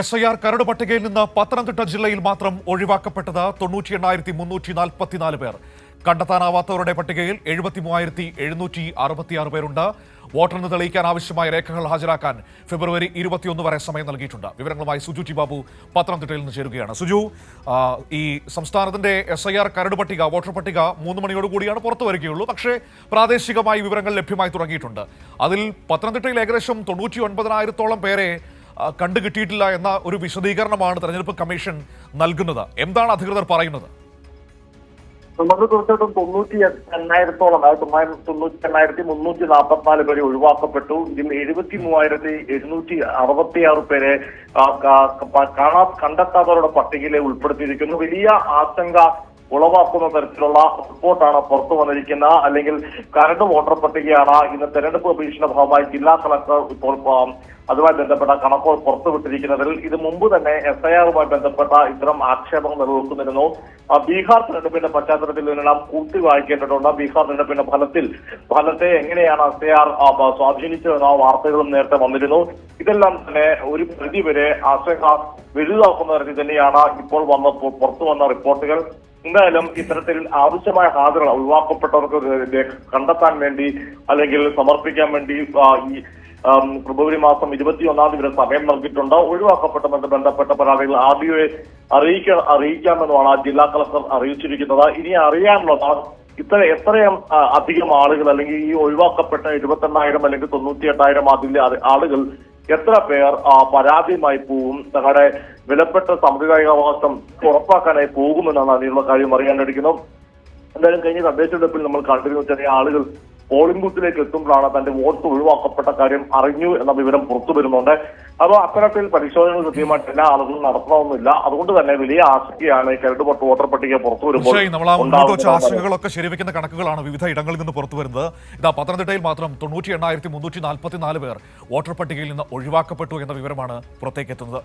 SIR കരട് പട്ടികയിൽ നിന്ന് പത്തനംതിട്ട ജില്ലയിൽ മാത്രം ഒഴിവാക്കപ്പെട്ടത് 98,344 പേർ. കണ്ടെത്താനാവാത്തവരുടെ പട്ടികയിൽ 73,766 പേരുണ്ട്. വോട്ടെണ്ണൽ തെളിയിക്കാൻ ആവശ്യമായ രേഖകൾ ഹാജരാക്കാൻ ഫെബ്രുവരി 21 വരെ സമയം നൽകിയിട്ടുണ്ട്. വിവരങ്ങളുമായി സുജു ടി ബാബു പത്തനംതിട്ടയിൽ നിന്ന് ചേരുകയാണ്. സുജു, ഈ സംസ്ഥാനത്തിന്റെ SIR കരട് പട്ടിക, വോട്ടർ പട്ടിക 3 മണിയോടുകൂടിയാണ് പുറത്തു വരികയുള്ളൂ. പക്ഷേ പ്രാദേശികമായി വിവരങ്ങൾ ലഭ്യമായി തുടങ്ങിയിട്ടുണ്ട്. അതിൽ പത്തനംതിട്ടയിൽ ഏകദേശം 99,000-ഓളം പേരെ കണ്ടുകിട്ടിയിട്ടില്ല എന്ന ഒരു വിശദീകരണമാണ് തെരഞ്ഞെടുപ്പ് കമ്മീഷൻ നൽകുന്നത്. എന്താണ് അധികൃതർ പറയുന്നത്? നമുക്ക് തീർച്ചയായിട്ടും 98,000-ഓളം 98,344 പേരെ ഒഴിവാക്കപ്പെട്ടു. ഇതിൽ 73,766 പേരെ കണ്ടെത്താത്തവരുടെ പട്ടികയിൽ ഉൾപ്പെടുത്തിയിരിക്കുന്നു. വലിയ ആശങ്ക ഉളവാക്കുന്ന തരത്തിലുള്ള റിപ്പോർട്ടാണ് പുറത്തു വന്നിരിക്കുന്ന, അല്ലെങ്കിൽ കരട് വോട്ടർ പട്ടികയാണ് ഇന്ന് തെരഞ്ഞെടുപ്പ് കമ്മീഷന്റെ ഭാഗമായി ജില്ലാ കളക്ടർ ഇപ്പോൾ അതുമായി ബന്ധപ്പെട്ട കണക്കുകൾ പുറത്തുവിട്ടിരിക്കുന്നതിൽ ഇത് മുമ്പ് തന്നെ SIRുമായി ബന്ധപ്പെട്ട ഇത്തരം ആക്ഷേപങ്ങൾ നിലനിൽക്കുന്നിരുന്നു. ബീഹാർ തെരഞ്ഞെടുപ്പിന്റെ പശ്ചാത്തലത്തിൽ ഇതിനെല്ലാം കൂട്ടി വായിക്കേണ്ടതുണ്ട്. ബീഹാർ തെരഞ്ഞെടുപ്പിന്റെ ഫലത്തെ എങ്ങനെയാണ് SIR സ്വാധീനിച്ചതെന്ന വാർത്തകളും നേരത്തെ വന്നിരുന്നു. ഇതെല്ലാം തന്നെ ഒരു പരിധിവരെ ആശങ്ക വലുതാക്കുന്ന തരത്തിൽ തന്നെയാണ് ഇപ്പോൾ പുറത്തു വന്ന റിപ്പോർട്ടുകൾ. എന്തായാലും ഇത്തരത്തിൽ ആവശ്യമായ ഹാജറുകൾ ഒഴിവാക്കപ്പെട്ടവർക്ക് കണ്ടെത്താൻ വേണ്ടി അല്ലെങ്കിൽ സമർപ്പിക്കാൻ വേണ്ടി ഈ ഫെബ്രുവരി മാസം 21 വരെ സമയം നൽകിയിട്ടുണ്ട്. ഒഴിവാക്കപ്പെട്ടതുമായി ബന്ധപ്പെട്ട പരാതികൾ RDOയെ അറിയിക്കാമെന്നുമാണ് ജില്ലാ കളക്ടർ അറിയിച്ചിരിക്കുന്നത്. ഇനി അറിയാനുള്ളത് എത്രയും അധികം ആളുകൾ, അല്ലെങ്കിൽ ഈ ഒഴിവാക്കപ്പെട്ട 78,000 അല്ലെങ്കിൽ 98,000 അതിലെ ആളുകൾ എത്ര പേർ പരാതിയുമായി പോകും, തങ്ങളുടെ വിലപ്പെട്ട സാമുദായികാവകാശം ഉറപ്പാക്കാനായി പോകുമെന്നാണ് അതിനുള്ള കാര്യം അറിയാനിരിക്കുന്നു. എന്തായാലും കഴിഞ്ഞ തദ്ദേശ തെരഞ്ഞെടുപ്പിൽ നമ്മൾ കണ്ടിരുന്നു, ചെറിയ ആളുകൾ പോളിംഗ് ബൂത്തിലേക്ക് എത്തുമ്പോഴാണ് തന്റെ വോട്ട് ഒഴിവാക്കപ്പെട്ട കാര്യം അറിഞ്ഞു എന്ന വിവരം പുറത്തു വരുന്നുണ്ട്. അപ്പോൾ അത്തരത്തിൽ പരിശോധനകൾ കൃത്യമായിട്ട് എല്ലാ ആളുകളും നടത്തണമെന്നില്ല. അതുകൊണ്ട് തന്നെ വലിയ ആശങ്കയാണ് കരട് വോട്ടർ പട്ടിക പുറത്തു വരുമ്പോൾ. ആശങ്കകളൊക്കെ ശരിവെക്കുന്ന കണക്കുകളാണ് വിവിധ ഇടങ്ങളിൽ നിന്ന് പുറത്തു വരുന്നത്. ഇതാ പത്തനംതിട്ടയിൽ മാത്രം 98,344 പേർ വോട്ടർ പട്ടികയിൽ നിന്ന് ഒഴിവാക്കപ്പെട്ടു എന്ന വിവരമാണ് പുറത്തേക്ക് എത്തുന്നത്.